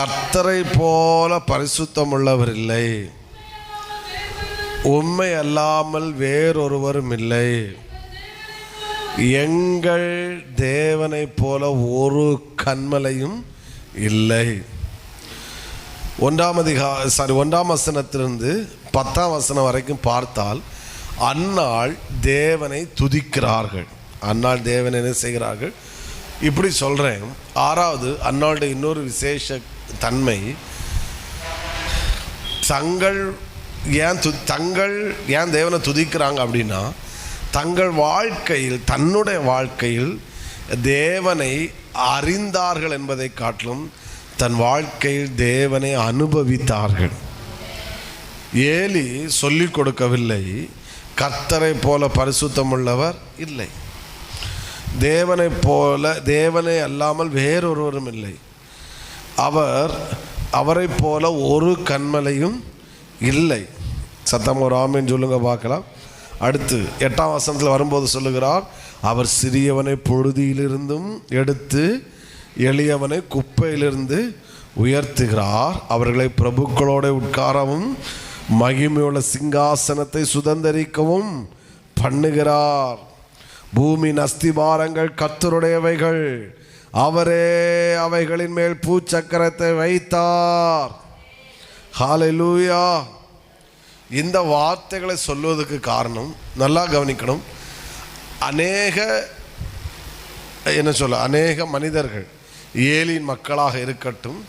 கர்த்தரை போல பரிசுத்தமுள்ளவர் இல்லை, உம்மை அல்லாமல் வேறொருவரும் இல்லை, எங்கள் தேவனை போல ஒரு கன்மலையும் இல்லை. 1ஆம் வசனத்திலிருந்து 10ஆம் வசனம் வரைக்கும் பார்த்தால் அன்னாள் தேவனை துதிக்கிறார்கள். அன்னாள் தேவனை என்ன செய்கிறார்கள்? இப்படி சொல்கிறேன். 6வது அன்னாளுடைய இன்னொரு விசேஷ தன்மை, தங்கள் ஏன் தேவனை துதிக்கிறாங்க அப்படின்னா, தங்கள் வாழ்க்கையில் தன்னுடைய வாழ்க்கையில் தேவனை அறிந்தார்கள் என்பதை காட்டிலும் தன் வாழ்க்கையில் தேவனை அனுபவித்தார்கள். ஏலி சொல்லிக் கொடுக்கவில்லை, கர்த்தரை போல பரிசுத்தமுள்ளவர் இல்லை, தேவனை அல்லாமல் வேறொருவரும் இல்லை, அவரை போல ஒரு கன்மலையும் இல்லை. சத்தம் ஒரு ஆமேன்னு சொல்லுங்க பார்க்கலாம். அடுத்து 8ஆம் வசனத்தில் வரும்போது சொல்லுகிறார், அவர் சிறியவனை புழுதியிலிருந்தும் எடுத்து எளியவனை குப்பையிலிருந்து உயர்த்துகிறார், அவர்களை பிரபுக்களோடு உட்காரவும் மகிமையுள்ள சிங்காசனத்தை சுதந்தரிக்கவும் பண்ணுகிறார். பூமியின் அஸ்திபாரங்கள் கர்த்தருடையவைகள், அவரே அவைகளின் மேல் பூச்சக்கரத்தை வைத்தார். ஹல்லேலூயா. இந்த வார்த்தைகளை சொல்வதற்கு காரணம் நல்லா கவனிக்கணும். அநேக மனிதர்கள், ஏலியின் மக்களாக இருக்கட்டும்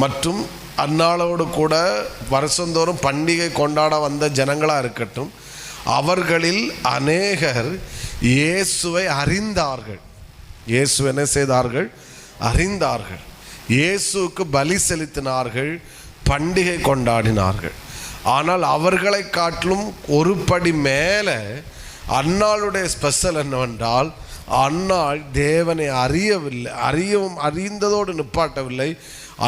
மற்றும் அன்னாளோடு கூட வருஷந்தோறும் பண்டிகை கொண்டாட வந்த ஜனங்களாக இருக்கட்டும், அவர்களில் அநேகர் இயேசுவை அறிந்தார்கள். இயேசு என்ன செய்தார்கள்? அறிந்தார்கள். இயேசுவுக்கு பலி செலுத்தினார்கள், பண்டிகை கொண்டாடினார்கள். ஆனால் அவர்களை காட்டிலும் ஒரு படி மேலே அன்னாளுடைய ஸ்பெஷல் என்னவென்றால், அன்னாள் தேவனை அறிந்ததோடு நிப்பாட்டவில்லை,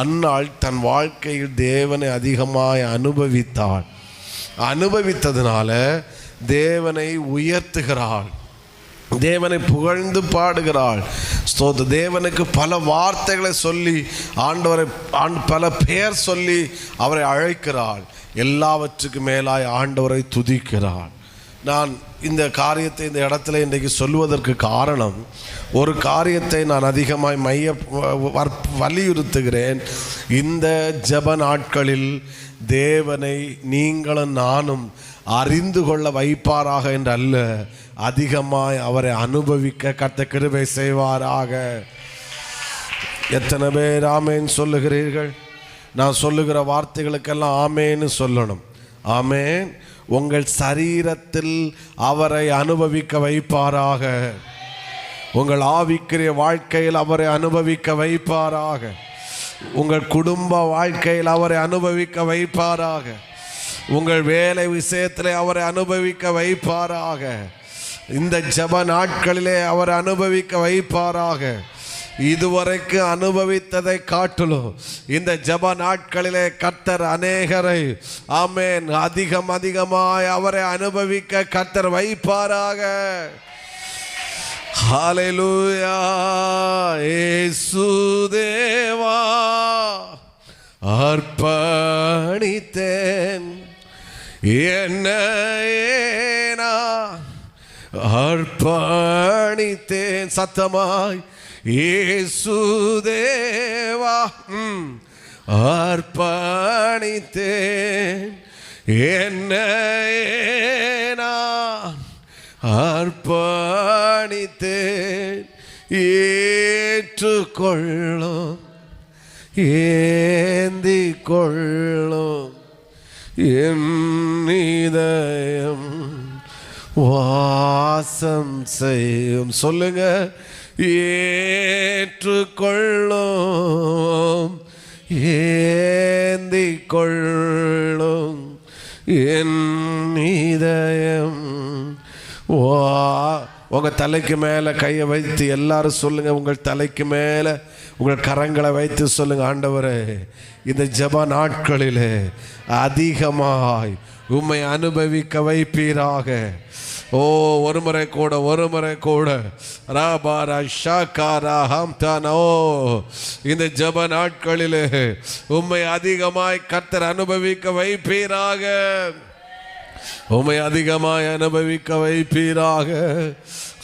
அன்னாள் தன் வாழ்க்கையில் தேவனை அதிகமாய் அனுபவித்தாள். அனுபவித்ததுனால தேவனை உயர்த்துகிறாள், தேவனை புகழ்ந்து பாடுகிறாள். தேவனுக்கு பல வார்த்தைகளை சொல்லி ஆண்டவரை பல பெயர் சொல்லி அவரை அழைக்கிறாள். எல்லாவற்றுக்கு மேலாய் ஆண்டவரை துதிக்கிறாள். நான் இந்த காரியத்தை இந்த இடத்துல இன்றைக்கு சொல்வதற்கு காரணம், ஒரு காரியத்தை நான் அதிகமாய் வலியுறுத்துகிறேன். இந்த ஜெப நாட்களில் தேவனை நீங்களும் நானும் அறிந்து கொள்ள வைப்பாராக என்று அல்ல, அதிகமாய் அவரை அனுபவிக்க கர்த்தர் கிருபை செய்வாராக. எத்தனை பேர் ஆமேன் சொல்லுகிறீர்கள்? நான் சொல்லுகிற வார்த்தைகளுக்கெல்லாம் ஆமேன்னு சொல்லணும். ஆமேன். உங்கள் சரீரத்தில் அவரை அனுபவிக்க வைப்பாராக, உங்கள் ஆவிக்குரிய வாழ்க்கையில் அவரை அனுபவிக்க வைப்பாராக, உங்கள் குடும்ப வாழ்க்கையில் அவரை அனுபவிக்க வைப்பாராக, உங்கள் வேலை விஷயத்திலே அவரை அனுபவிக்க வைப்பாராக, இந்த ஜெப நாட்களிலே அவரை அனுபவிக்க வைப்பாராக. இதுவரைக்கு அனுபவித்ததை காட்டிலும் இந்த ஜெப நாட்களிலே கர்த்தர் அநேகரை ஆமென் அதிகமாய் அவரை அனுபவிக்க கர்த்தர் வைப்பாராக. ஹல்லேலூயா. இயேசு தேவா அர்ப்பணித்தேன் என்னையே அர்ப்பணித்தேன். சத்தமாய் இயேசு தேவா அர்ப்பணித்தேன் என்னையே அர்ப்பணித்தேன். ஏற்றுக்கொள்ளும் ஏந்தி கொள்ளும் என் இதயம் வாசம் செய்யும். சொல்லுங்க. ஏற்றுக்கொள்ளும் ஏந்தி கொள்ளும் என் இதயம். உங்க தலைக்கு மேல கையை வைத்து எல்லாரும் சொல்லுங்க. உங்கள் தலைக்கு மேல உங்கள் கரங்களை வைத்து சொல்லுங்க, ஆண்டவரே இந்த ஜெப நாட்களிலே அதிகமாய் உம்மை அனுபவிக்க வைப்பீராக. ஓ ஒரு முறை கூட ராபாரா ஷாகாரா ஹம்தானோ. இந்த ஜெப நாட்களிலே உம்மை அதிகமாய் கர்த்தர் அனுபவிக்க வைப்பீராக. உம்மை அதிகமாய் அனுபவிக்க வைப்பீராக.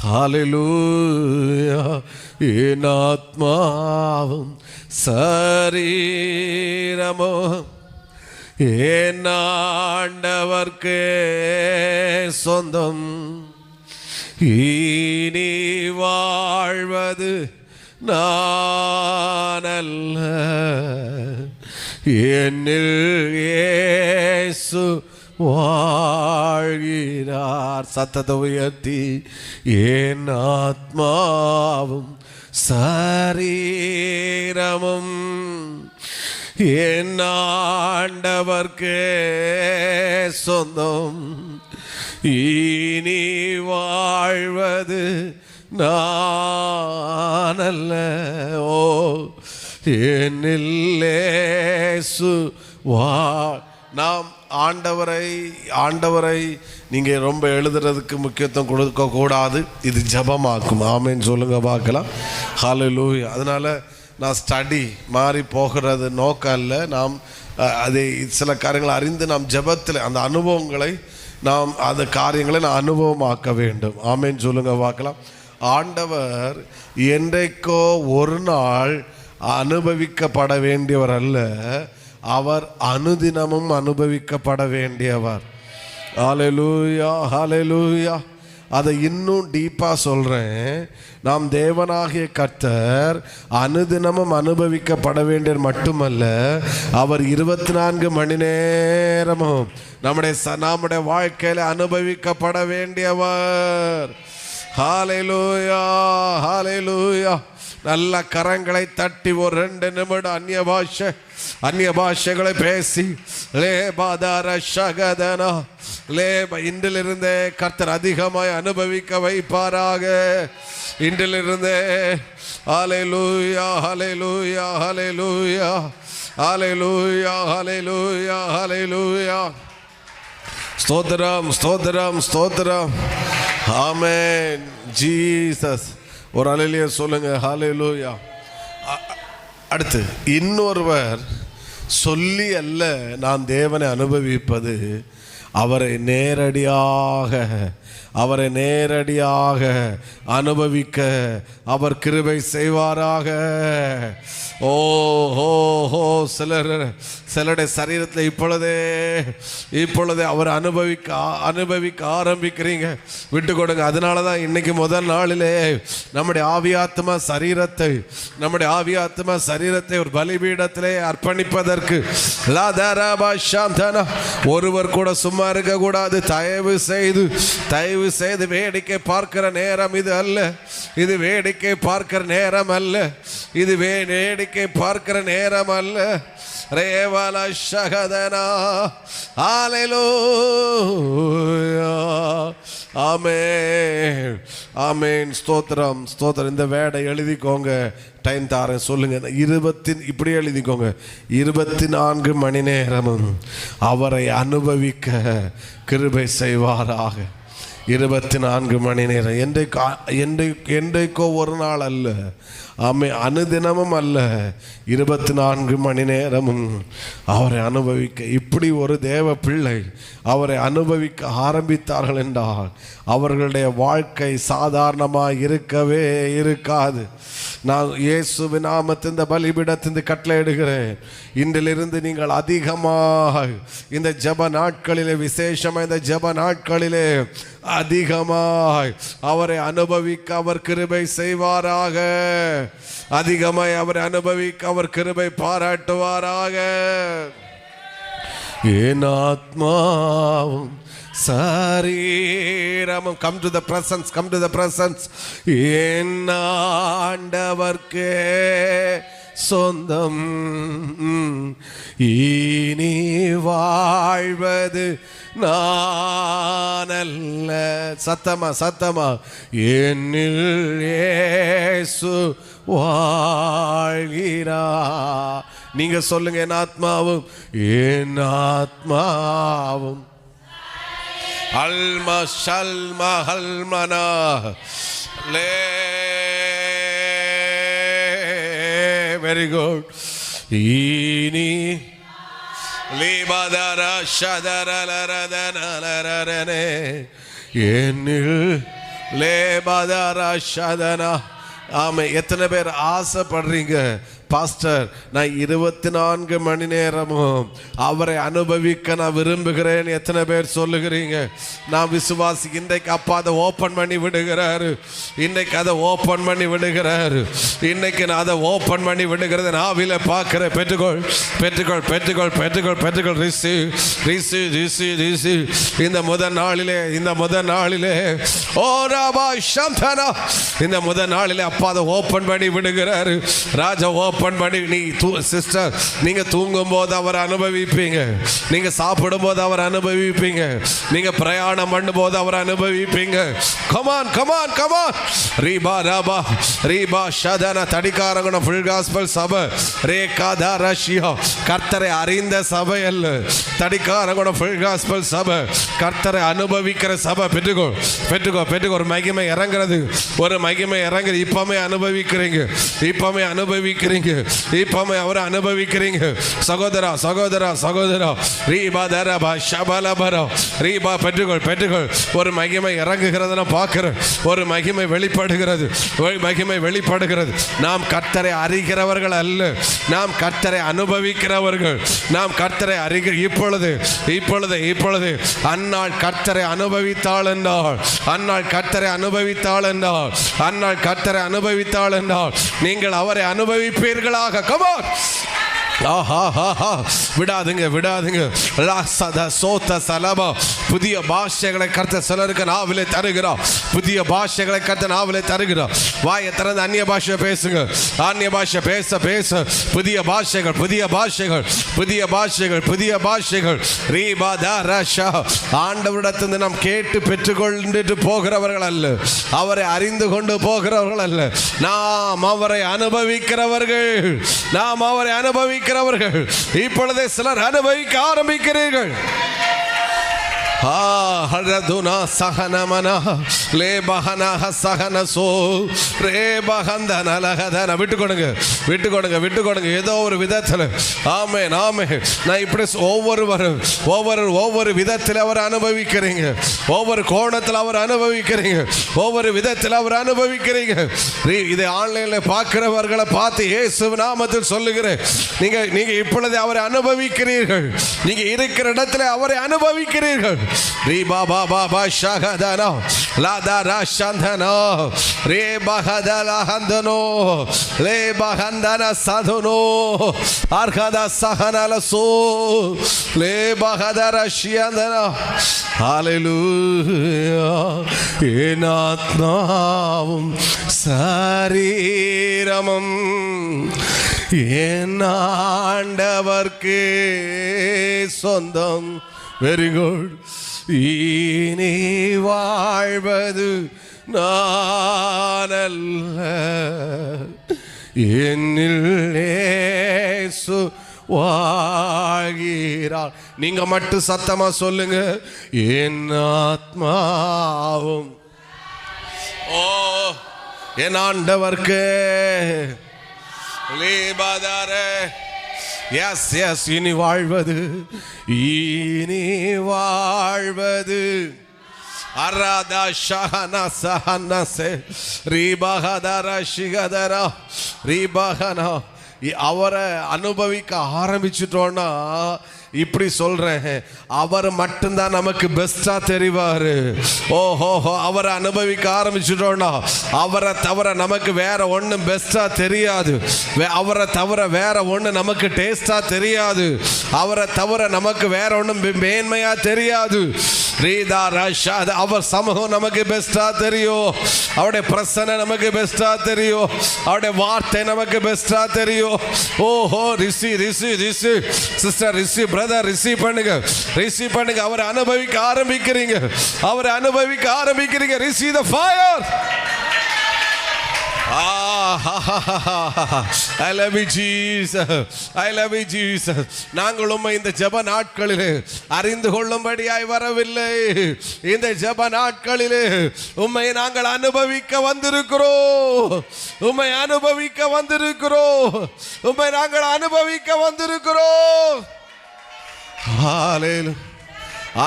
ஹல்லேலூயா. என் ஆத்மாவும் சரீரமும் என் ஆண்டவர்க்கே சொந்தம். இனி வாழ்வது நானல்ல, என்னில் இயேசு வாழ்கிறார். சத்தத்தை உயர்த்தி என் ஆத்மாவும் சரீரமும் என் ஆண்டவர்க்கே சொந்தம். இனி வாழ்வது நானல்ல, ஓ என்னில் இயேசு நாம் ஆண்டவரை நீங்கள் ரொம்ப எழுதுறதுக்கு முக்கியத்துவம் கொடுக்க கூடாது. இது ஜபமாக்கும். ஆமேன்னு சொல்லுங்க பார்க்கலாம். ஹல்லேலூயா. அதனால் நான் ஸ்டடி மாறி போகிறது நோக்கம் இல்லை. நாம் அதை சில காரியங்களை அறிந்து நாம் ஜபத்தில் அந்த அனுபவங்களை நாம் அந்த காரியங்களை நான் அனுபவமாக்க வேண்டும். ஆமேன்னு சொல்லுங்க பார்க்கலாம். ஆண்டவர் என்றைக்கோ ஒரு நாள் அனுபவிக்கப்பட வேண்டியவர் அல்ல, அவர் அனுதினமும் அனுபவிக்கப்பட வேண்டியவர். ஹல்லேலூயா, ஹல்லேலூயா. அதை இன்னும் டீப்பாக சொல்கிறேன். நாம் தேவனாகிய கர்த்தர் அனுதினமும் அனுபவிக்கப்பட வேண்டியவர் மட்டுமல்ல, அவர் 24 மணி நேரமும் நம்முடைய வாழ்க்கையில் அனுபவிக்கப்பட வேண்டியவர். ஹல்லேலூயா, ஹல்லேலூயா. நல்ல கரங்களை தட்டி ஒரு 2 நிமிடம் அந்நிய பாஷைகளை பேசி இன்றிலிருந்தே கர்த்தர் அதிகமாய் அனுபவிக்க வைப்பாராக. இன்றிலிருந்தே ஹல்லேலூயா, ஹல்லேலூயா, ஹல்லேலூயா, ஹல்லேலூயா, ஹல்லேலூயா, ஹல்லேலூயா. ஸ்தோத்திரம், ஸ்தோத்திரம், ஸ்தோத்திரம். ஆமென். ஜீசஸ். ஒரு அல்லேலூயா சொல்லுங்க. ஹல்லேலூயா. அடுத்து இன்னொருவர் சொல்லி அல்ல நான் தேவனை அனுபவிப்பது, அவரை நேரடியாக அனுபவிக்க அவர் கிருபை செய்வாராக. ஓ ஹோ ஹோ. சிலருடைய சரீரத்தில் இப்பொழுதே அவர் அனுபவிக்க ஆரம்பிக்கிறீங்க. விட்டு கொடுங்க. அதனால தான் இன்னைக்கு முதல் நாளிலே நம்முடைய ஆவியாத்மா சரீரத்தை ஒரு பலிபீடத்திலே அர்ப்பணிப்பதற்கு ஒருவர் கூட சும்மா இருக்க கூடாது. தயவு செய்து வேடிக்கை பார்க்கிற நேரம் இது அல்ல. இது வேடிக்கை பார்க்கிற நேரம் அல்ல. இது வேடிக்கை பார்க்கிற நேரம் அல்ல. ரேவாலா ஷகதனா. ஹல்லேலூயா. ஆமென், ஆமென். ஸ்தோத்திரம், ஸ்தோத்திரம். இந்த வேடை எழுதிக்கோங்க. டைம் தாரேன் சொல்லுங்க. இப்படி எழுதிக்கோங்க. 24 மணி நேரமும் அவரை அனுபவிக்க கிருபை செய்வாராக. 24 மணி நேரம். என்றைக்கோ ஒரு நாள் அல்ல, அனுதினமும் அல்ல, 24 மணி நேரமும் அவரை அனுபவிக்க. இப்படி ஒரு தேவ பிள்ளை அவரை அனுபவிக்க ஆரம்பித்தார்கள் என்றால் அவர்களுடைய வாழ்க்கை சாதாரணமாக இருக்கவே இருக்காது. நான் இயேசுவின் நாமத்தில் இந்த பலிபீடத்தின் கட்டளையிடுகிறேன். இன்றிலிருந்து நீங்கள் அதிகமாக இந்த ஜெப நாட்களிலே, விசேஷமாக இந்த ஜெப நாட்களிலே அதிகமாய் அவரை அனுபவிக்க அவர் கிருபை செய்வாராக. அதிகமாய் அவரை அனுபவிக்க அவர் கிருபை பாராட்டுவாராக. என் ஆத்மாவும் சரீரமும் come to the presence. என் ஆண்டவர்க்கே சொந்தம். இனி வாழ்வது நானல்ல. சத்தமா என்னில் இயேசு வாழ்கிறா. நீங்க சொல்லுங்க. என் ஆத்மாவும் அல்மா ஷல்மா ஹல்மனா லே. Very good. ஈனி லீபதர ஷதரலரதனலரனே என்னில் லேபதர ஷதனா. ஆமே. எத்தனை பேர் ஆசைப்படுறீங்க, பாஸ்டர் நான் 24 மணி நேரமும் அவரை அனுபவிக்க நான் விரும்புகிறேன்? எத்தனை பேர் சொல்லுகிறீங்க? நான் விசுவாசி. இன்றைக்கு அப்பா அதை ஓப்பன் பண்ணி விடுகிறாரு. இன்னைக்கு அதை ஓப்பன் பண்ணி விடுகிறாரு. இன்னைக்கு நான் அதை ஓப்பன் பண்ணி விடுகிறத நாவில பார்க்கிறேன். பெற்றுக்கொள் பெற்றுக்கொள் பெற்றுக்கொள் பெற்றுக்கொள் பெற்றுக்கொள். ரிசி ரிசி ரிசி ரிசி. இந்த முதல் நாளிலே ஓ ராபா சந்தனா, இந்த முதல் நாளிலே அப்பா அதை ஓப்பன் பண்ணி விடுகிறாரு. ராஜா ஓப்பன் பண்ணி. நீ சிஸ்டர், நீங்க தூங்கும் போது அவர் அனுபவிப்பீங்க, நீங்க சாப்பிடும் போது அவர் அனுபவிப்பீங்க, நீங்க பிரயாணம் பண்ணும் போது அவர் அனுபவிப்பீங்க. Come on come on come on. ரீபா ராபா ரீபா ஷதன. தடிக்காரங்கன ஃபுல் காஸ்பல் சபை ரேகாதா ரஷியா. கர்த்தரை அறிந்த சபை அல்ல, தடிக்காரங்கன ஃபுல் காஸ்பல் சபை, கர்த்தரை அனுபவிக்கிற சபை. பெற்றுக்கோ பெற்றுக்கோ பெற்றுக்கோ. ஒரு மகிமை இறங்குறது, ஒரு மகிமை இறங்குது. இப்பமே அனுபவிக்கிறீங்க, இப்பமே அனுபவிக்கிறீங்க, இப்பமே அவரை அனுபவிக்கிறீங்க. சகோதரா சகோதரா சகோதரா. ரீபா தரபா ஷபலபரா ரீபா. பெற்றுக்கொள் பெற்றுக்கொள். ஒரு மகிமை இறங்குகிறது நான் பார்க்கிறேன். ஒரு மகிமை வெளிப்படுகிறது, மகிமை வெளிப்படுகிறது. நாம் கர்த்தரை அறிகிறவர்கள் அல்ல, நாம் கர்த்தரை அனுபவிக்கிறவர்கள். நாம் கர்த்தரை அறிகிற. இப்பொழுது இப்பொழுது இப்பொழுது அன்னாள் கர்த்தரை அனுபவித்தாள் என்றால், அன்னாள் கர்த்தரை அனுபவித்தாள் என்றால், அன்னாள் கர்த்தரை அனுபவித்தாள் என்றால் நீங்கள் அவரை அனுபவிப்பீர்களாக. கமான். விடாதுங்க விடாதுங்க. புதிய பாஷைகளை கர்த்தர் சிலருக்கு நாவிலே தருகிறார். புதிய பாஷைகளை கர்த்தர் நாவிலே தருகிறார். வாயை திறந்து அந்நிய பாஷை பேசுங்க. அந்நிய பாஷை பேச பேச புதிய பாஷைகள் புதிய பாஷைகள் புதிய பாஷைகள் புதிய பாஷைகள். ஆண்டவரிடத்திலிருந்து நாம் கேட்டு பெற்றுக்கொண்டு போகிறவர்கள் அல்ல, அவரை அறிந்து கொண்டு போகிறவர்கள் அல்ல. நாம் அவரை அனுபவிக்கிறவர்கள், நாம் அவரை அனுபவிக்கிறவர்கள். இப்பொழுதே சிலர் அனுபவிக்க ஆரம்பிக்கிறீர்கள். விட்டுக்கொடுங்க விட்டுக்கொடுங்க விட்டுக்கொடுங்க. ஏதோ ஒரு விதத்தில். ஆமென் ஆமென். நான் இப்படி ஒவ்வொரு விதத்தில் அவர் அனுபவிக்கிறீங்க, ஒவ்வொரு கோணத்தில் அவர் அனுபவிக்கிறீங்க, ஒவ்வொரு விதத்தில் அவர் அனுபவிக்கிறீங்க. இதை ஆன்லைனில் பார்க்கிறவர்களை பார்த்து இயேசு நாமத்தில் சொல்லுகிறேன், நீங்க இப்பொழுது அவரை அனுபவிக்கிறீர்கள். நீங்க இருக்கிற இடத்துல அவரை அனுபவிக்கிறீர்கள். ரீபா பாபா ஷகதனா லாதா சந்தனா ரே பகதலா ஹந்தனோ லே பகந்தன சதுனோ அர்கதா சஹனலசோ லே பகதர ஷியந்தனா. ஹல்லேலூயா. என் ஆத்மாவும் சரீரமும் என் ஆண்டவர்க்கு சொந்தம். Very good. இனி வாழ்வது நானல்ல, என்னில் இயேசு வாழ்கிறார். நீங்க மட்டும் சத்தமா சொல்லுங்க. என் ஆத்மாவும் ஓ என் ஆண்டவர்க்கு லீபாதாரே. S S. இனி வாழ்வது, இனி வாழ்வது. அரதா ஷஹனா சஹனஸே ரீபஹதர ஷிகதரா ரீபஹனா. அவரை அனுபவிக்க ஆரம்பிச்சிட்டோன்னா இப்படி சொல்றேன், அவர் மட்டும்தான் நமக்கு பெஸ்டா தெரிவாரு. ஓஹோ, அவரை அனுபவிக்க ஆரம்பிச்சிட்டோம்னா அவரை தவிர நமக்கு வேற ஒன்றும் பெஸ்டா தெரியாது. அவரை தவிர வேற ஒன்று நமக்கு டேஸ்டா தெரியாது. அவரை தவிர நமக்கு வேற ஒன்றும் மேன்மையா தெரியாது. அவர் சமூகம் நமக்கு பெஸ்டா தெரியும், அவருடைய பிரசனை நமக்கு பெஸ்டா தெரியும், அவருடைய வார்த்தை நமக்கு பெஸ்டா தெரியும். ஓஹோ, ரிசி ரிசி ரிசி சிஸ்டர், ரிசி பிரதர், ரிசீவ் பண்ணுங்க, ரிசீவ் பண்ணுங்க. அவரை அனுபவிக்க ஆரம்பிக்கிறீங்க, அவரை அனுபவிக்க ஆரம்பிக்கிறீங்க. Receive the fire. I love you Jesus. I love you Jesus. நாங்கள் உம்மை இந்த ஜெப நாட்களிலே அறிந்து கொள்ளும்படியாய் வரவில்லை. இந்த ஜெப நாட்களிலே உம்மை நாங்கள் அனுபவிக்க வந்திருக்கிறோம். உம்மை அனுபவிக்க வந்திருக்கிறோம். உம்மை நாங்கள் அனுபவிக்க வந்திருக்கிறோம். ஹalleluya.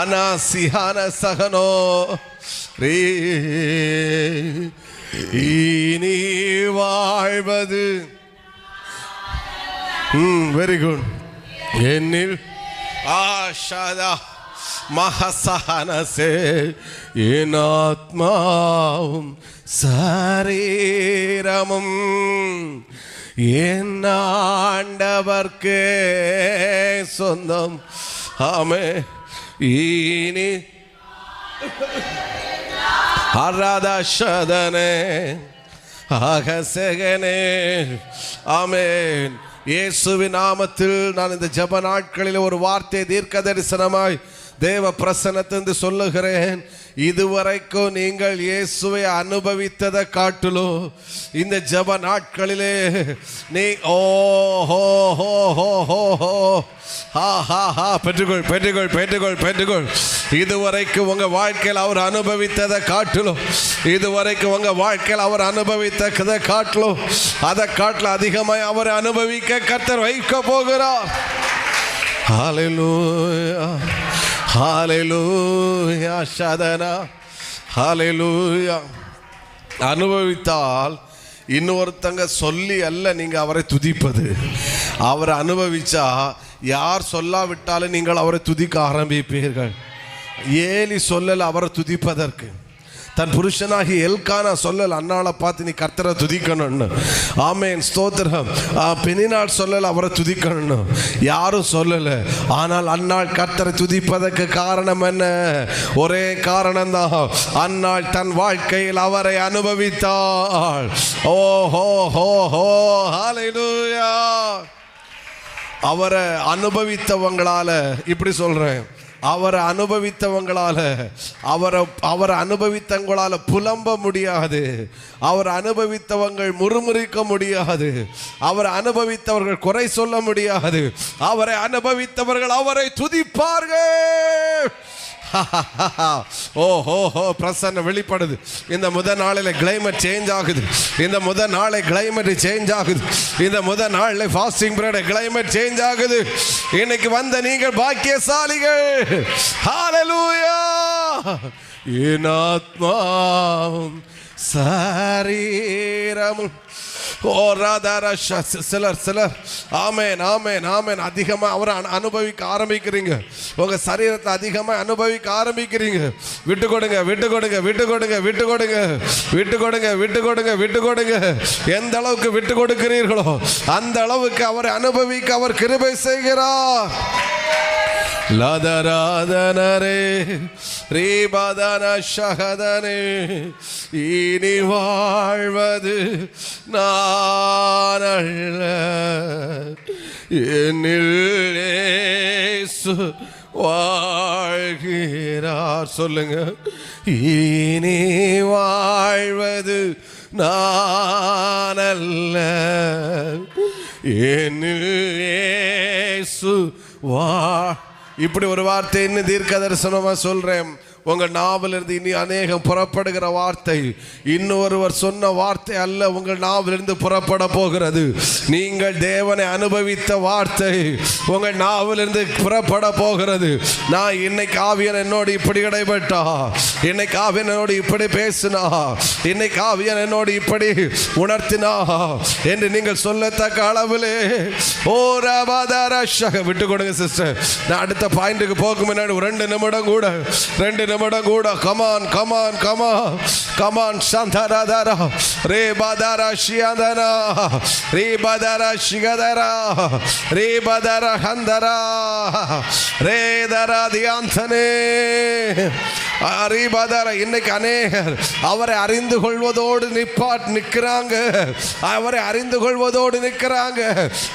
அனாசியான சகனோ ரே இனி வாழ்வது வெரி குட் என்னில் ஆஷாதா மகசஹனசே என் ஆத்மாவும் சரீரமும் என் ஆண்டவர்க்கே சொந்தம். ஆமே இனி ஆராதனே அகசகனே. ஆமென். இயேசுவின் நாமத்தில் நான் இந்த ஜெப நாட்களில் ஒரு வார்த்தை தீர்க்க தரிசனமாய் தேவ பிரசன்னத்திலிருந்து சொல்லுகிறேன். இதுவரைக்கும் நீங்கள் இயேசுவை அனுபவித்ததை காட்டிலும் இந்த ஜெப நாட்களிலே நீ ஓ ஹோ ஹோ ஹோ ஹோ ஹோ ஹா ஹா ஹா பெற்றுக்கொள் பெற்றுக்கொள் பெற்றுக்கொள் பெற்றுக்கொள். இதுவரைக்கும் உங்க வாழ்க்கையில் அவர் அனுபவித்ததை காட்டிலும், இதுவரைக்கும் உங்க வாழ்க்கையில் அவர் அனுபவித்ததை காட்டிலும், அதை காட்டிலும் அதிகமாய் அவர் அனுபவிக்க கர்த்தர் வைக்க போகிறார். ஹalleluya ஹalleluya ஷதனா ஹalleluya. அனுபவித்தால் இன்னொருத்தங்க சொல்லி அல்ல நீங்க அவரை துதிப்பது. அவரை அனுபவிச்சா யார் சொல்லாவிட்டாலும் நீங்கள் அவரை துதிக்க ஆரம்பிப்பீர்கள். ஏலி சொல்லல அவரை துதிப்பதற்கு. தன் புருஷனாகி எல்கானா சொல்லல அண்ணாளை பார்த்து நீ கர்த்தரை துதிக்கணும்னு. ஆமென் ஸ்தோத்திரம். பெனினாள் சொல்லல அவரை துதிக்கணும்னு யாரும் சொல்லல. ஆனால் அன்னாள் கர்த்தரை துதிப்பதற்கு காரணம் என்ன? ஒரே காரணம் தான். அன்னாள் தன் வாழ்க்கையில் அவரை அனுபவித்தாள். ஓ ஹோ ஹோ ஹோ ஹalleluya. அவரை அனுபவித்தவங்களால இப்படி சொல்றேன், அவரை அனுபவித்தவங்களால அவரை அனுபவித்தவங்களால புலம்ப முடியாது. அவர் அனுபவித்தவங்கள் முறுமுறுக்க முடியாது. அவர் அனுபவித்தவர்கள் குறை சொல்ல முடியாது. அவரை அனுபவித்தவர்கள் அவரை துதிப்பார்கள். ஓ ஹோ ஹோ பிரசன்ன வெளிப்படுது. இந்த முதல் நாளில் கிளைமேட் சேஞ்ச் ஆகுது. இந்த முதல் நாளை கிளைமேட் சேஞ்ச் ஆகுது. இந்த முதல் நாளில் ஃபாஸ்டிங் பீரியட் கிளைமேட் சேஞ்ச் ஆகுது. இன்னைக்கு வந்த நீங்கள் பாக்கியசாலிகள். ஹalleluya. என் ஆத்மாவும் சரீரமும் சிலர் ஆமென் ஆமென் ஆமென் அதிகமா அவரை அனுபவிக்க ஆரம்பிக்கிறீங்க. உங்க சரீரத்தை அதிகமா அனுபவிக்க ஆரம்பிக்கிறீங்க. விட்டு கொடுங்க விட்டு கொடுங்க விட்டு கொடுங்க விட்டு கொடுங்க விட்டு கொடுங்க விட்டு கொடுங்க விட்டு கொடுங்க. எந்த அளவுக்கு விட்டு கொடுக்கிறீர்களோ அந்த அளவுக்கு அவரை அனுபவிக்க அவர் கிருபை செய்கிறார். லதராதனரே ரீபதன ஷஹதனே இனி வாழ்வது நான் அல்ல என்னில் இயேசு வாழ்கிறார். சொல்லுங்க. இனி வாழ்வது நான் அல்ல என்னில் இயேசு இப்படி ஒரு வார்த்தை இன்னும் தீர்க்க தரிசனமா சொல்றேன். உங்கள் நாவிலிருந்து இனி அநேகம் புறப்படுகிற வார்த்தை இன்னொருவர் சொன்ன வார்த்தை அல்ல, உங்கள் நாவிலிருந்து புறப்பட போகிறது. நீங்கள் தேவனை அனுபவித்த வார்த்தை உங்கள் நாவிலிருந்து புறப்பட போகிறது. நான் இன்னைக்கு ஆவியன் என்னோடு இப்படி இடைப்பட்டா, இன்னைக்கு ஆவியன் என்னோடு இப்படி பேசினா, இன்னைக்கு ஆவியன் என்னோடு இப்படி உணர்த்தினா என்று நீங்கள் சொல்லத்தக்க அளவிலே ஓ ரபாதார விட்டு கொடுங்க சிஸ்டர். நான் அடுத்த பாயிண்ட்டுக்கு போகும் முன்னாடி 2 நிமிடம் கூட 2 நிமிடம் கூட கமான் கமான் கமான் கமான் சந்தராதரா ரே பாதாரா ஷியாதரா ரே பாதாரா ஷிகதரா ரே பாதாரா ஹந்தரா ரே தரா தியாந்தனே அறிபாதார. இன்னைக்கு அநேகர் அவரை அறிந்து கொள்வதோடு நிற்கிறாங்க. அவரை அறிந்து கொள்வதோடு நிற்கிறாங்க.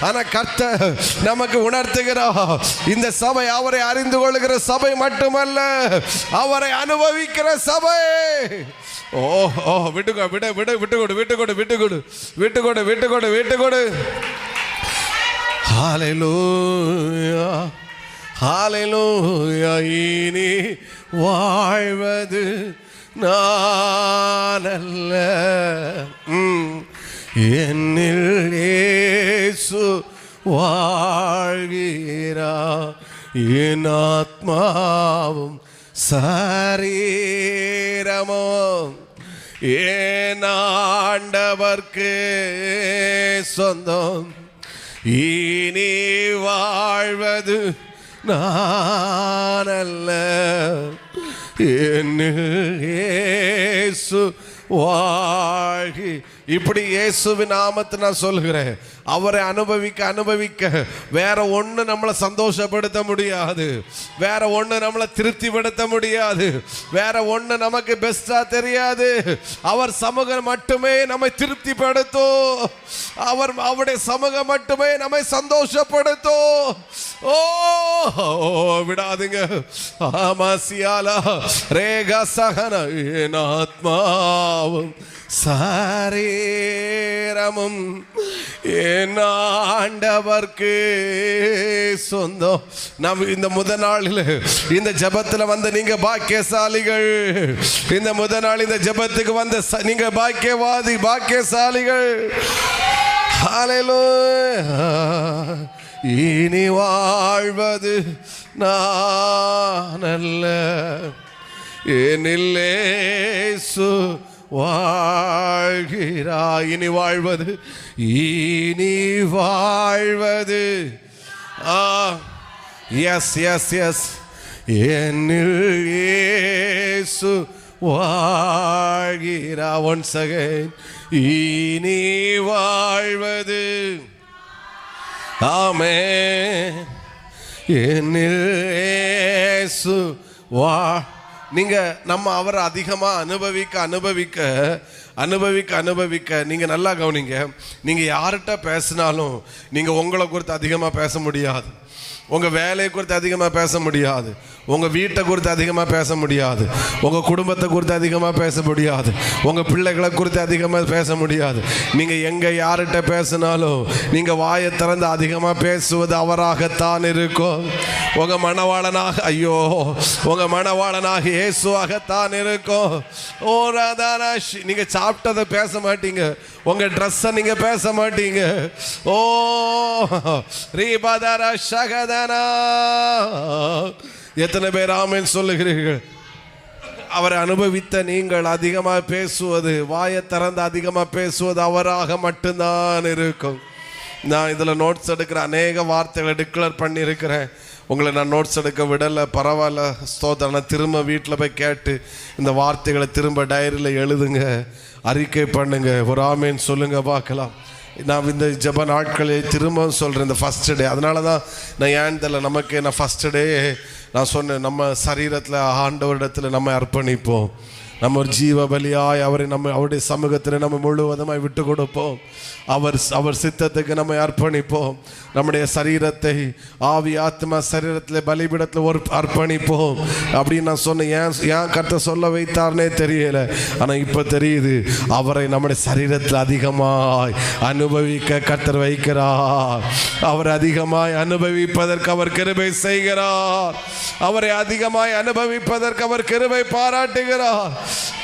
ஆனா கர்த்தர் நமக்கு உணர்த்துகிறார், இந்த சபை அவரை அறிந்து கொள்கிற சபை மட்டுமல்ல, அவரை அனுபவிக்கிற சபை. ஓ ஓ விட்டுக்கோ, விட்டுக்கொடு, விட்டுக்கொடு. ஹல்லேலூயா, ஹல்லேலூயா. இனி வாழ்வது நான் அல்ல, என்னில் இயேசு வாழ்கிறார். என் ஆத்மாவும் சரீரமும் என் ஆண்டவர்க்கு சொந்தம். இனி வாழ்வது நான் அல்ல, என்னில் இயேசு வாழ்கி. இப்படி இயேசுவின் நாமத்தை நான் சொல்கிறேன். அவரை அனுபவிக்க வேற ஒன்று நம்மளை சந்தோஷப்படுத்த முடியாது, வேற ஒன்று நம்மளை திருப்திப்படுத்த முடியாது, வேற ஒன்று நமக்கு பெஸ்டா தெரியாது. அவர் சமூகம் மட்டுமே நம்மை திருப்திப்படுத்தும், அவருடைய சமூகம் மட்டுமே நம்மை சந்தோஷப்படுத்தும். ஓ விடாதுங்க. ஆமாசியாலா ரேகா சகன என் ஆத்மாவும் சரீரமும் என் ஆண்டவர்க்கு சொந்தம். நம்ம இந்த முதல் நாளில் இந்த ஜபத்தில் வந்த நீங்க பாக்கியசாலிகள். இந்த முதல் நாள் இந்த ஜபத்துக்கு வந்த நீங்க பாக்கியவாதி, பாக்கியசாலிகள். ஹல்லேலூயா. இனி வாழ்வது நான் அல்ல, என்னில் இயேசு வாழ்கிறார். இனி வாழ்வது எஸ் எஸ் எஸ் என்னில் இயேசு வாழ்கிறார். ஒன்ஸ் அகைன், இனி வாழ்வது ஆமென் என்னில் இயேசு நீங்க நம்ம அவரை அதிகமா அனுபவிக்க நீங்க நல்லா கவனிங்க. நீங்க யார்கிட்ட பேசினாலும் நீங்க உங்களை குறித்து அதிகமா பேச முடியாது, உங்க வேலையை குறித்து அதிகமாக பேச முடியாது, உங்க வீட்டை குறித்து அதிகமாக பேச முடியாது, உங்க குடும்பத்தை குறித்து அதிகமாக பேச முடியாது, உங்க பிள்ளைகளை குறித்து அதிகமாக பேச முடியாது. நீங்க எங்க யார்கிட்ட பேசினாலும் நீங்க வாயை திறந்து அதிகமாக பேசுவது அவராகத்தான் இருக்கும். உங்க மணவாளனாக உங்க மணவாளனாக இயேசுவாகத்தான் இருக்கும். ஓ ராதானா, நீங்க சாப்பிட்டதை பேச மாட்டீங்க, உங்க ட்ரெஸ்ஸை நீங்க பேச மாட்டீங்க. ஓ ரீபாதாரா ஷகதானா. எத்தனை பேர் ஆமென் சொல்லுகிறீர்கள்? அவரை அனுபவித்த நீங்கள் அதிகமாக பேசுவது, வாயை திறந்து அதிகமாக பேசுவது அவராக மட்டும்தான் இருக்கும். நான் இதில் நோட்ஸ் எடுக்கிற அநேக வார்த்தைகளை டிக்ளேர் பண்ணியிருக்கிறேன். உங்களை நான் நோட்ஸ் எடுக்க விடலை, பரவாயில்ல, ஸ்தோத்திரம். திரும்ப வீட்டில் போய் கேட்டு இந்த வார்த்தைகளை திரும்ப டைரியில் எழுதுங்க, அறிக்கை பண்ணுங்க, ஒரு ஆமேன் சொல்லுங்க பார்க்கலாம். நான் இந்த ஜப நாட்களை திரும்ப சொல்கிறேன், இந்த ஃபஸ்ட்டு டே. அதனால தான் நான் ஏன் தெரியல, நமக்கு நான் ஃபஸ்ட்டு டே நான் சொன்னேன், நம்ம சரீரத்தில் ஆண்டவரிடத்தில் நம்ம அர்ப்பணிப்போம், நம்ம ஒரு ஜீவ பலியாய் அவருடைய சமூகத்தில் நம்ம முழுவதுமாய் விட்டு கொடுப்போம், அவர் சித்தத்துக்கு நம்ம அர்ப்பணிப்போம், நம்முடைய சரீரத்தை ஆவி ஆத்மா சரீரத்தில் பலிபீடத்தில் ஒரு அர்ப்பணிப்போம் அப்படின்னு நான் சொன்னேன். ஏன் கர்த்தர் சொல்ல வைத்தார்னே தெரியல, ஆனால் இப்போ தெரியுது. அவரை நம்முடைய சரீரத்தில் அதிகமாய் அனுபவிக்க கர்த்தர் வைக்கிறார். அவர் அதிகமாய் அனுபவிப்பதற்கு அவர் கிருபை செய்கிறார். அவரை அதிகமாய் அனுபவிப்பதற்கு அவர் கிருபை பாராட்டுகிறார்.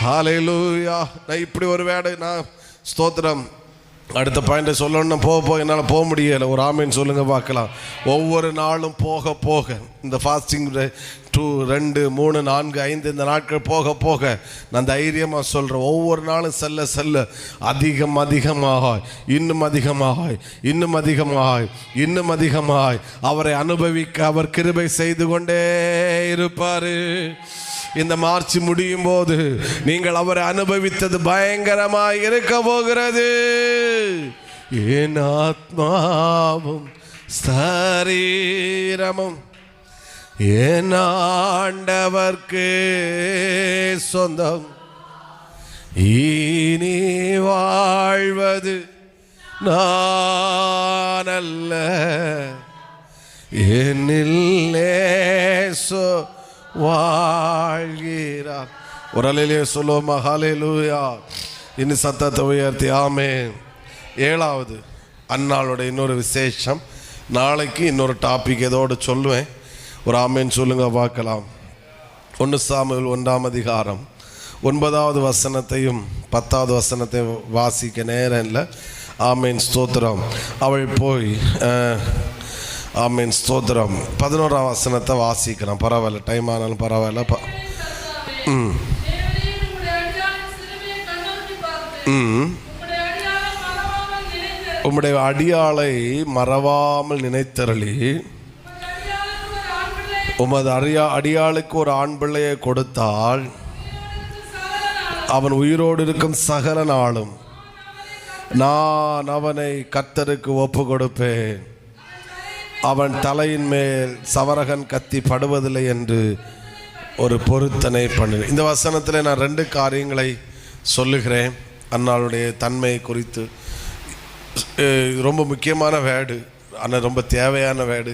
ஹல்லேலூயா. நான் இப்படி ஒரு வேடை நான் ஸ்தோத்திரம். அடுத்த பாயிண்டை சொல்லணும்னா போக என்னால் போக முடியலை. ஒரு ஆமேன்னு சொல்லுங்க பார்க்கலாம். ஒவ்வொரு நாளும் போக போக இந்த ஃபாஸ்டிங் 2, 2, 3, 4, 5 இந்த நாட்கள் போக நான் தைரியமாக சொல்கிறேன், ஒவ்வொரு நாளும் செல்ல அதிகமாய் இன்னும் அதிகமாய் அவரை அனுபவிக்க அவர் கிருபை செய்து கொண்டே இருப்பார். இந்த மார்ச் முடியும் போது நீங்கள் அவரை அனுபவித்தது பயங்கரமாய் இருக்க போகிறது. என் ஆத்மாவும் சரீரமும் என் ஆண்டவர்க்கு சொந்தம். இனி வாழ்வது நான் அல்ல, என்னில் இயேசு வாழ்கிறார். ஒரு அல்லேலூயா சொல்லுவோமா? ஹல்லேலூயா. இன்னும் சத்தத்தை உயர்த்தி ஆமென். 7வது அன்னாளுடைய இன்னொரு விசேஷம். நாளைக்கு இன்னொரு டாபிக் ஏதோடு சொல்லுவேன். ஒரு ஆமென் சொல்லுங்க பார்க்கலாம். 1 சாமுவேல் 1ஆம் அதிகாரம் 9வது வசனத்தையும் 10வது வசனத்தையும் வாசிக்க நேரம் இல்லை. ஆமென் ஸ்தோத்திரம். அவள் போய் ஆமென் ஸ்தோத்திரம் 11ஆம் வசனத்தை வாசிக்கிறோம். பரவாயில்ல, டைம் ஆனாலும் பரவாயில்ல. உம்முடைய அடியாளை மறவாமல் நினைத்தருளி உமது அடியாளுக்கு ஒரு ஆண் பிள்ளையை கொடுத்தால் அவன் உயிரோடு இருக்கும் சகல நாளும் நான் அவனை கர்த்தருக்கு ஒப்பு கொடுப்பேன். அவன் தலையின் மேல் சவரகன் கத்தி படுவதில்லை என்று ஒரு பொருத்தனை பண்ணினேன். இந்த வசனத்தில் நான் 2 காரியங்களை சொல்லுகிறேன். அன்னாளுடைய தன்மை குறித்து ரொம்ப முக்கியமான வேர்டு, ஆனால் ரொம்ப தேவையான வேர்டு,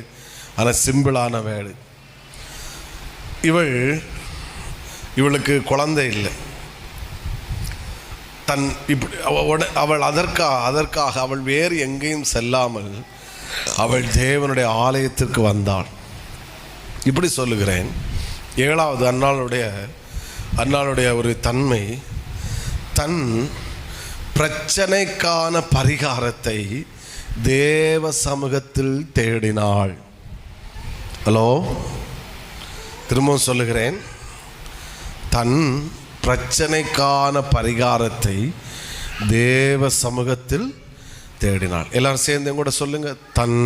ஆனால் சிம்பிளான வேர்டு. இவளுக்கு குழந்தை இல்லை. அவள் அதற்காக அவள் வேறு எங்கேயும் செல்லாமல் அவள் தேவனுடைய ஆலயத்திற்கு வந்தாள். இப்படி சொல்லுகிறேன். 7வது அன்னாளுடைய ஒரு தன்மை, தன் பிரச்சனைக்கான பரிகாரத்தை தேவ சமூகத்தில் தேடினாள். ஹலோ, திரும்பவும் சொல்லுகிறேன். தன் பிரச்சனைக்கான பரிகாரத்தை தேவ சமூகத்தில் தேடினாள். எல்லாரும் சேர்ந்து கூட சொல்லுங்க. தன்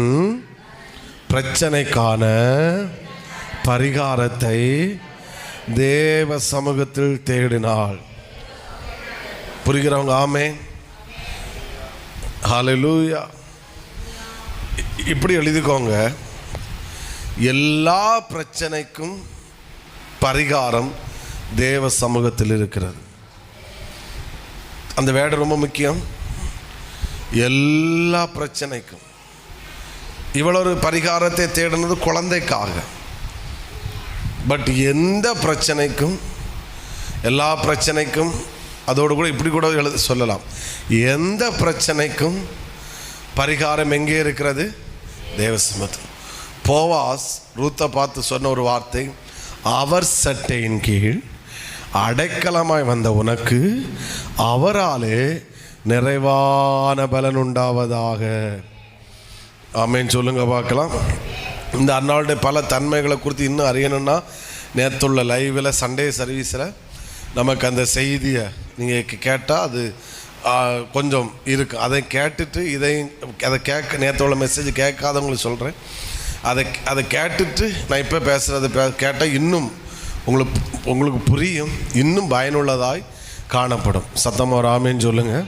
பிரச்சனைக்கான பரிகாரத்தை தேவ சமூகத்தில் தேடினாள். புரிகிறவங்க ஆமென். ஹல்லேலூயா. இப்படி எழுதிக்கோங்க. எல்லா பிரச்சனைக்கும் பரிகாரம் தேவ சமூகத்தில் இருக்கிறது. அந்த வேர்டு ரொம்ப முக்கியம். எல்லா பிரச்சனைக்கும். இவ்வளவு பரிகாரத்தை தேடினது குழந்தைக்காக. பட் எந்த பிரச்சனைக்கும், எல்லா பிரச்சனைக்கும், அதோடு கூட இப்படி கூட சொல்லலாம், எந்த பிரச்சனைக்கும் பரிகாரம் எங்கே இருக்கிறது? தேவ சமூகத்தில். போவாஸ் ரூத்தை பார்த்து சொன்ன ஒரு வார்த்தை, அவர் சட்டையின் கீழ் அடைக்கலமாய் வந்த உனக்கு அவராலே நிறைவான பலன் உண்டாவதாக. ஆமென் சொல்லுங்க பார்க்கலாம். இந்த அன்னாளுடைய பல தன்மைகளை குறித்து இன்னும் அறியணும்னா நேற்றுள்ள லைவில் சண்டே சர்வீஸில் நமக்கு அந்த செய்தியை நீங்கள் கேட்டால் அது கொஞ்சம் இருக்குது. அதை கேட்டுட்டு அதை நேற்றுள்ள மெசேஜ் கேட்காதவங்களுக்கு சொல்கிறேன். அதை கேட்டுட்டு நான் இப்போ பேசுகிறத கேட்டால் இன்னும் உங்களுக்கு புரியும், இன்னும் பயனுள்ளதாய் காணப்படும். சத்தமாக ஒரு ஆமென் சொல்லுங்கள்.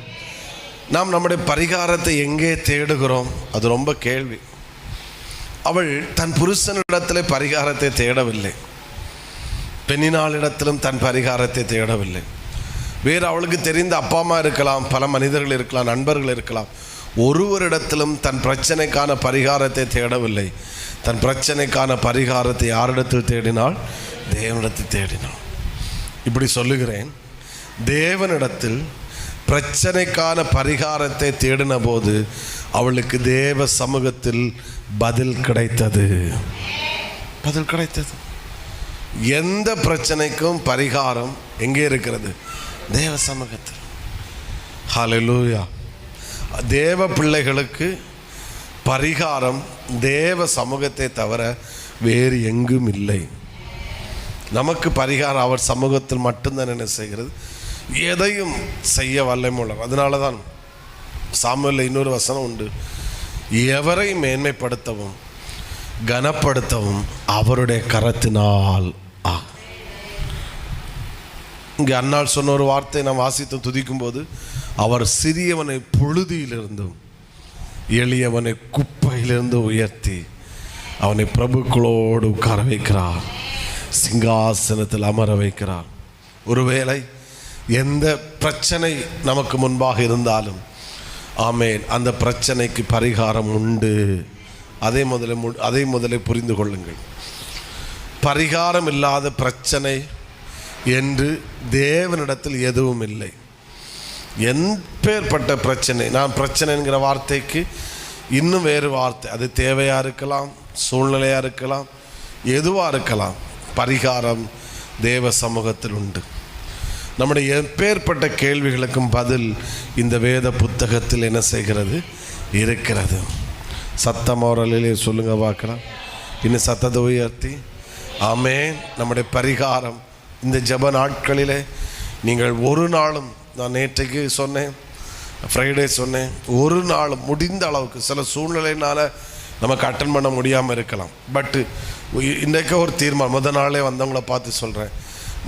நாம் நம்முடைய பரிகாரத்தை எங்கே தேடுகிறோம்? அது ரொம்ப கேள்வி. அவள் தன் புருஷனிடத்தில் பரிகாரத்தை தேடவில்லை. பெண்ணினாளிடத்திலும் தன் பரிகாரத்தை தேடவில்லை. வேறு அவளுக்கு தெரிந்த அப்பா அம்மா இருக்கலாம், பல மனிதர்கள் இருக்கலாம், நண்பர்கள் இருக்கலாம். ஒருவரிடத்திலும் தன் பிரச்சனைக்கான பரிகாரத்தை தேடவில்லை. தன் பிரச்சனைக்கான பரிகாரத்தை யாரிடத்தில் தேடினாள்? தேவனிடத்தில் தேடினாள். இப்படி சொல்லுகிறேன். தேவனிடத்தில் பிரச்சனைக்கான பரிகாரத்தை தேடின போது அவளுக்கு தேவ சமூகத்தில் பதில் கிடைத்தது. எந்த பிரச்சனைக்கும் பரிகாரம் எங்கே இருக்கிறது? தேவ சமூகத்தில். ஹல்லேலூயா. தேவ பிள்ளைகளுக்கு பரிகாரம் தேவ சமூகத்தை தவிர வேறு எங்கும் இல்லை. நமக்கு பரிகாரம் அவர் சமூகத்தில் மட்டும்தான் என்ன செய்கிறது? எதையும் செய்ய வல்லமையுள்ளவர். அதனால தான் சாமுவேலில் இன்னொரு வசனம் உண்டு, எவரை மேன்மைப்படுத்தவும் கனப்படுத்தவும் அவருடைய கரத்தினால். இங்கே அன்னாள் சொன்ன ஒரு வார்த்தை நாம் வாசித்து துதிக்கும் போது, அவர் சிறியவனை புழுதியிலிருந்தும் எளியவனை குப்பையிலிருந்து உயர்த்தி அவனை பிரபுக்களோடு உட்கார வைக்கிறார், சிங்காசனத்தில் அமர வைக்கிறார். ஒருவேளை எந்த பிரச்சனை நமக்கு முன்பாக இருந்தாலும் ஆமென், அந்த பிரச்சனைக்கு பரிகாரம் உண்டு. அதை முதலே புரிந்து கொள்ளுங்கள். பரிகாரம் இல்லாத பிரச்சனை என்று தேவனிடத்தில் எதுவும் இல்லை. எப்பேற்பட்ட பிரச்சனை, நான் பிரச்சனை என்கிற வார்த்தைக்கு இன்னும் வேறு வார்த்தை, அது தேவையாக இருக்கலாம், சூழ்நிலையாக இருக்கலாம், எதுவாக இருக்கலாம், பரிகாரம் தேவ சமூகத்தில் உண்டு. நம்முடைய எப்பேற்பட்ட கேள்விகளுக்கும் பதில் இந்த வேத புத்தகத்தில் என்ன செய்கிறது, இருக்கிறது. சத்தமோரலிலே சொல்லுங்க பார்க்கலாம், இன்னும் சத்தத்தை உயர்த்தி ஆமென். நம்முடைய பரிகாரம் இந்த ஜெப நாட்களிலே நீங்கள் ஒரு நாளும், நான் நேற்றைக்கு சொன்னேன், ஃப்ரைடே சொன்னேன், ஒரு நாளும் முடிந்த அளவுக்கு, சில சூழ்நிலையினால் நமக்கு அட்டன் பண்ண முடியாமல் இருக்கலாம், பட்டு இன்றைக்கு ஒரு தீர்மானம், முதல் நாளே வந்தவங்கள பார்த்து சொல்கிறேன்,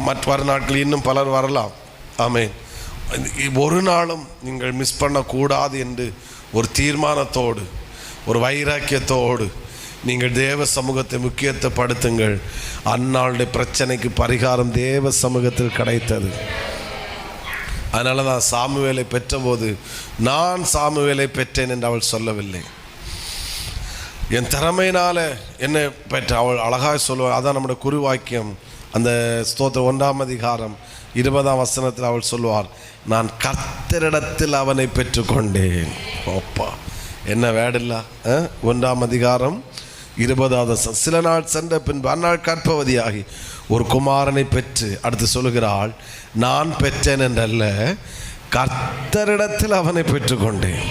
மற்ற நாட்கள் இன்னும் பலர் வரலாம். ஆமென். ஒரு நாளும் நீங்கள் மிஸ் பண்ணக்கூடாது என்று ஒரு தீர்மானத்தோடு, ஒரு வைராக்கியத்தோடு நீங்கள் தேவ சமூகத்தை முக்கியத்துவப்படுத்துங்கள். அந்நாளுடைய பிரச்சனைக்கு பரிகாரம் தேவ சமூகத்தில் கிடைத்தது. அதனால தான் சாமுவேலை பெற்றபோது நான் சாமுவேலை பெற்றேன் என்று அவள் சொல்லவில்லை, என் திறமையினால் என்னை பெற்ற அவள் அழகாக சொல்லுவாள். அதான் நம்முடைய குறிவாக்கியம், அந்த ஸ்தோத்திரம் 1ஆம் அதிகாரம் 20ஆம் வசனத்தில் அவள் சொல்லுவார், நான் கர்த்தரிடத்தில் அவனை பெற்றுக்கொண்டேன். அப்பா என்ன வேடில்ல. 1ஆம் அதிகாரம் 20வது வசனம், சில நாள் சென்ற பின்பு அந்நாள் கற்பவதியாகி ஒரு குமாரனை பெற்று, அடுத்து சொல்லுகிறாள், நான் பெற்றேன் என்றல்ல, கர்த்தரிடத்தில் அவனை பெற்றுக்கொண்டேன்.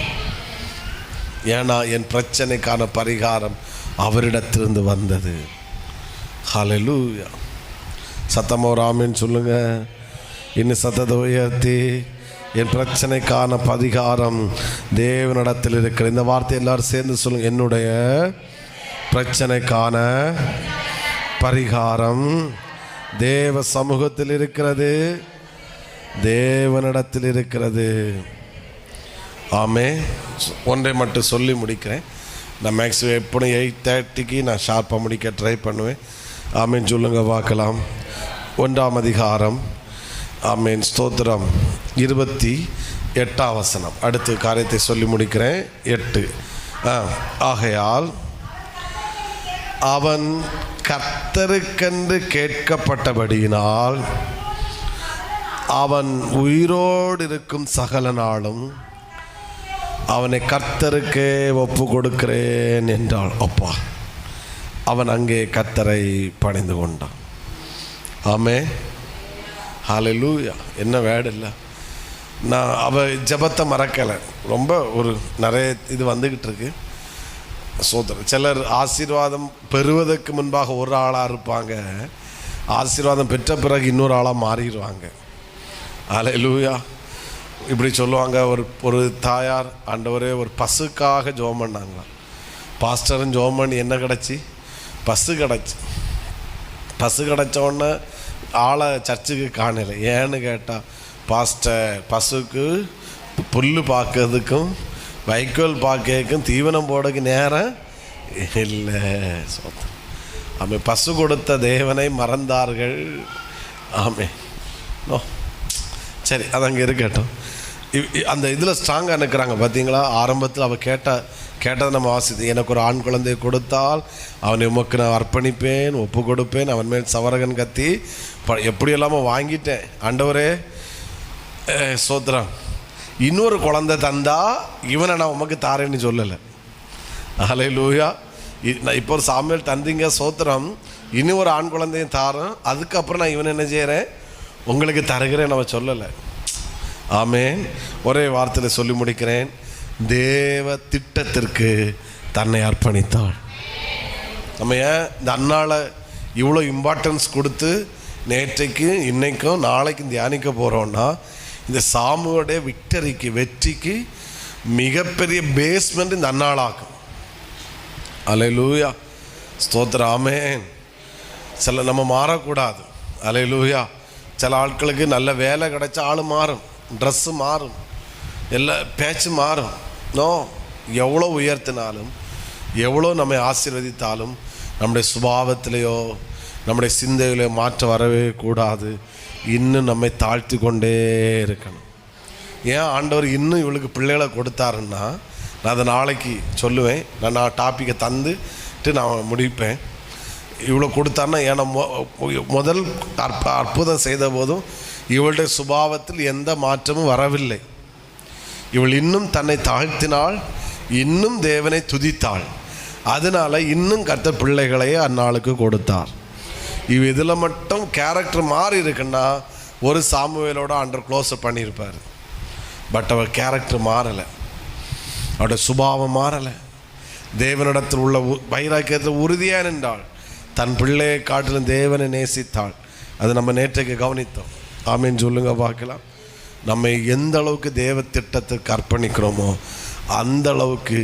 ஏன்னா என் பிரச்சனைக்கான பரிகாரம் அவரிடத்திலிருந்து வந்தது. ஹல்லேலூயா. சத்தமோ ராமேன்னு சொல்லுங்க, இன்னும் சத்தத்தை உயர்த்தி, என் பிரச்சனைக்கான பரிகாரம் தேவனிடத்தில் இருக்கிற. இந்த வார்த்தை எல்லாரும் சேர்ந்து சொல்லுங்க, என்னுடைய பிரச்சனைக்கான பரிகாரம் தேவ சமூகத்தில் இருக்கிறது, தேவனிடத்தில் இருக்கிறது. ஆமே. ஒன்றை மட்டும் சொல்லி முடிக்கிறேன். நான் மேக்ஸிமம் எப்படியும் 8:30க்கு நான் ஷார்ப்பாக முடிக்க ட்ரை பண்ணுவேன். ஆமேன் சொல்லுங்க பார்க்கலாம். 1ஆம் அதிகாரம், ஆமேன் ஸ்தோத்திரம் 28ஆம் வசனம். அடுத்த காரியத்தை சொல்லி முடிக்கிறேன். 8. ஆகையால் அவன் கர்த்தருக்கென்று கேட்கப்பட்டபடியினால் அவன் உயிரோடு இருக்கும் சகல நாளும் அவனை கர்த்தருக்கே ஒப்பு கொடுக்கிறேன் என்றாள். அப்பா, அவன் அங்கே கர்த்தரை பணிந்து கொண்டான். ஆமே. ஹல்லேலூயா. என்ன வேடு இல்லை. நான் அவள் ஜெபத்தை மறக்கலை. ரொம்ப ஒரு நிறைய இது வந்துக்கிட்டு இருக்கு. சோதரன் சிலர் ஆசீர்வாதம் பெறுவதற்கு முன்பாக ஒரு ஆளாக இருப்பாங்க, ஆசீர்வாதம் பெற்ற பிறகு இன்னொரு ஆளாக மாறிடுவாங்க. ஹல்லேலூயா. இப்படி சொல்லுவாங்க. ஒரு தாயார், ஆண்டவரே ஒரு பசுக்காக ஜெபம் பண்ணாங்களாம். பாஸ்டரும் ஜெபம் பண்ணி என்ன கிடச்சி, பசு கிடச்சி. பசு கிடச்சோடனே ஆளை சர்ச்சுக்கு காணலை. ஏன்னு கேட்டால், பாஸ்டர் பசுக்கு புல் பார்க்கறதுக்கும் வைக்கோல் பார்க்கும் தீவனம் போடக்கு நேரம் இல்லை. ஆமே. பசு கொடுத்த தேவனை மறந்தார்கள். ஆமே. சரி, அது அங்கே இருக்கட்டும். அந்த இதில் ஸ்ட்ராங்காக நிற்கிறாங்க பார்த்தீங்களா. ஆரம்பத்தில் அவள் கேட்டதை நம்ம வாசித்து, எனக்கு ஒரு ஆண் குழந்தையை கொடுத்தால் அவனை உமக்கு நான் அர்ப்பணிப்பேன், ஒப்பு கொடுப்பேன், அவன் மேல் சவரகன் கத்தி எப்படி இல்லாமல் வாங்கிட்டேன். ஆண்டவரே சோத்ரம், இன்னொரு குழந்தை தந்தா இவனை நான் உமக்கு தாரேன்னு சொல்லலை. ஹல்லேலூயா. இப்போ ஒரு சாமுவேல் தந்தீங்க, சோத்திரம், இன்னும் ஒரு ஆண் குழந்தையும் தாரேன், அதுக்கப்புறம் நான் இவனை என்ன செய்கிறேன், உங்களுக்கு தருகிறேன் நம்ம சொல்லலை. ஆமேன். ஒரே வார்த்தையில் சொல்லி முடிக்கிறேன். தேவ திட்டத்திற்கு தன்னை அர்ப்பணித்தாள். நம்ம ஏன் இந்த அன்னாளை இவ்வளோ இம்பார்ட்டன்ஸ் கொடுத்து நேற்றைக்கு இன்னைக்கும் நாளைக்கும் தியானிக்க போகிறோன்னா, இந்த சாமுவோடைய விக்டரிக்கு, வெற்றிக்கு மிகப்பெரிய பேஸ்மெண்ட் இந்த அன்னாளாகும். ஹல்லேலூயா. ஸ்தோத்திரம். ஆமென். சில நம்ம மாறக்கூடாது. ஹல்லேலூயா. சில ஆட்களுக்கு நல்ல வேலை கிடைச்சா ஆள் மாறும், ட்ரெஸ்ஸு மாறும், எல்லா பேச்சு மாறும். எவ்வளோ உயர்த்தினாலும், எவ்வளோ நம்மை ஆசீர்வதித்தாலும் நம்முடைய சுபாவத்திலேயோ நம்முடைய சிந்தையிலேயோ மாற்றம் வரவே கூடாது. இன்னும் நம்மை தாழ்த்தி கொண்டே இருக்கணும். ஏன் ஆண்டவர் இன்னும் இவளுக்கு பிள்ளைகளை கொடுத்தாருன்னா, நான் அதை நாளைக்கு சொல்லுவேன். நான் டாப்பிக்கை தந்துட்டு நான் முடிப்பேன். இவ்வளோ கொடுத்தான்னா, ஏன்னா முதல் அற்புதம் செய்த போதும் இவளுடைய சுபாவத்தில் எந்த மாற்றமும் வரவில்லை. இவள் இன்னும் தன்னை தாழ்த்தினாள், இன்னும் தேவனை துதித்தாள். அதனால் இன்னும் கர்த்தர் பிள்ளைகளையே அந்நாளுக்கு கொடுத்தார். இதில் மட்டும் கேரக்டர் மாறி இருக்குன்னா ஒரு சாமுவேலோட ஆண்டவர் க்ளோஸப் பண்ணியிருப்பார். பட் அவள் கேரக்டர் மாறலை, அவருடைய சுபாவம் மாறலை. தேவனிடத்தில் உள்ள வைராக்கியத்தில் உறுதியாக நின்றாள். தன் பிள்ளையை காட்டிலும் தேவனை நேசித்தாள். அது நம்ம நேற்றைக்கு கவனித்தோம். ஆமீன் சொல்லுங்க பார்க்கலாம். நம்ம எந்த அளவுக்கு தேவ திட்டத்துக்கு அர்ப்பணிக்கிறோமோ அந்த அளவுக்கு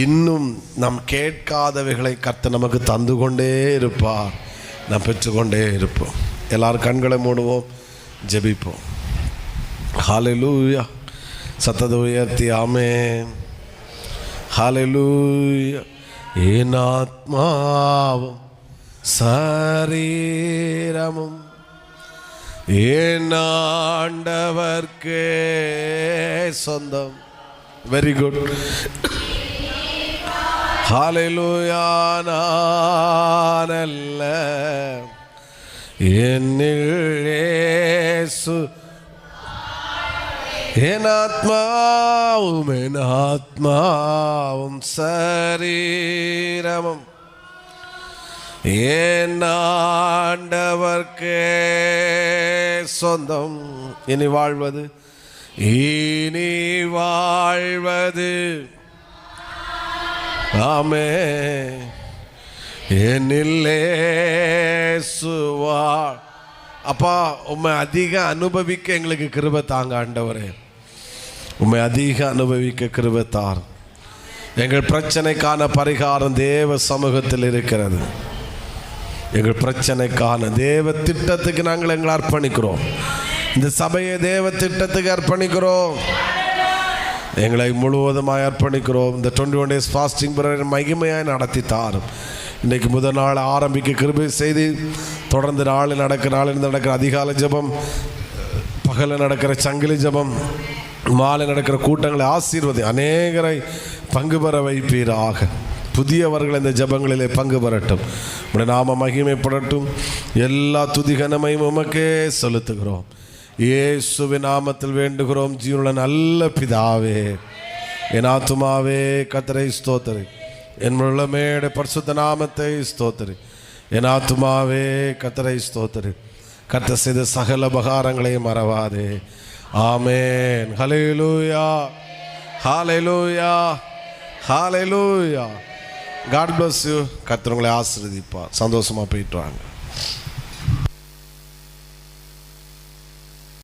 இன்னும் நம் கேட்காதவைகளை கர்த்தர் நமக்கு தந்து கொண்டே இருப்பார். நாம் பெற்றுக்கொண்டே இருப்போம். எல்லாரும் கண்களை மூடுவோம், ஜெபிப்போம். ஹல்லேலூயா. சத்தத்தை உயர்த்தி ஆமென். ஹல்லேலூயா. என் ஆத்மாவும் சரீரமும் என் ஆண்டவர்க்கே சொந்தம். Very good. ஹல்லேலூயா. நானல்ல, என்னில் இயேசு. என் ஆத்மாவும் சரீரமும் என் ஆண்டவர்க்கே சொந்தம். இனி வாழ்வது ஆமென் என்னில் இயேசுவா. அப்பா, உம்மை அதிக அனுபவிக்க எங்களுக்கு கிருபை தாங்க ஆண்டவரே. உம்மை அதிக அனுபவிக்க கிருபை தார். எங்கள் பிரச்சனைக்கான பரிகாரம் தேவ சமூகத்தில் இருக்கிறது. எங்கள் பிரச்சனைக்கான தேவ திட்டத்துக்கு நாங்கள் எங்களை அர்ப்பணிக்கிறோம். இந்த சபையை தேவ திட்டத்துக்கு அர்ப்பணிக்கிறோம். எங்களை முழுவதுமாய் அர்ப்பணிக்கிறோம். இந்த 21 days ஃபாஸ்டிங் பிரேயர் மகிமையாய் நடத்தி தாரும். இன்றைக்கு முதல் நாள் ஆரம்பிக்க கிருபை செய்து தொடர்ந்து நாளில் நடக்கிற அதிகாலை ஜெபம், பகலில் நடக்கிற சங்கிலி ஜெபம், மாலை நடக்கிற கூட்டங்களை ஆசீர்வதி அநேகரை பங்கு பெற வைப்பீராக. புதியவர்கள் இந்த ஜெபங்களிலே பங்கு பெறட்டும். உடைய நாம மகிமைப்படட்டும். எல்லா துதிகனமையும் உமக்கே செலுத்துகிறோம். இயேசுவின் நாமத்தில் வேண்டுகிறோம் ஜீவனுள்ள நல்ல பிதாவே. என் ஆத்துமாவே கர்த்தரை ஸ்தோத்திரி, என் உள்ளமேட பரிசுத்த நாமத்தை ஸ்தோத்திரி. என் ஆத்துமாவே கர்த்தரை ஸ்தோத்திரி. கர்த்தர் செய்த சகல உபகாரங்களையும் மறவாதே. ஆமென். ஹல்லேலூயா, ஹல்லேலூயா, ஹல்லேலூயா. God bless you. கர்த்தர் உங்களை ஆசீர்வதிப்பார். சந்தோஷமா போயிட்டு வாங்க.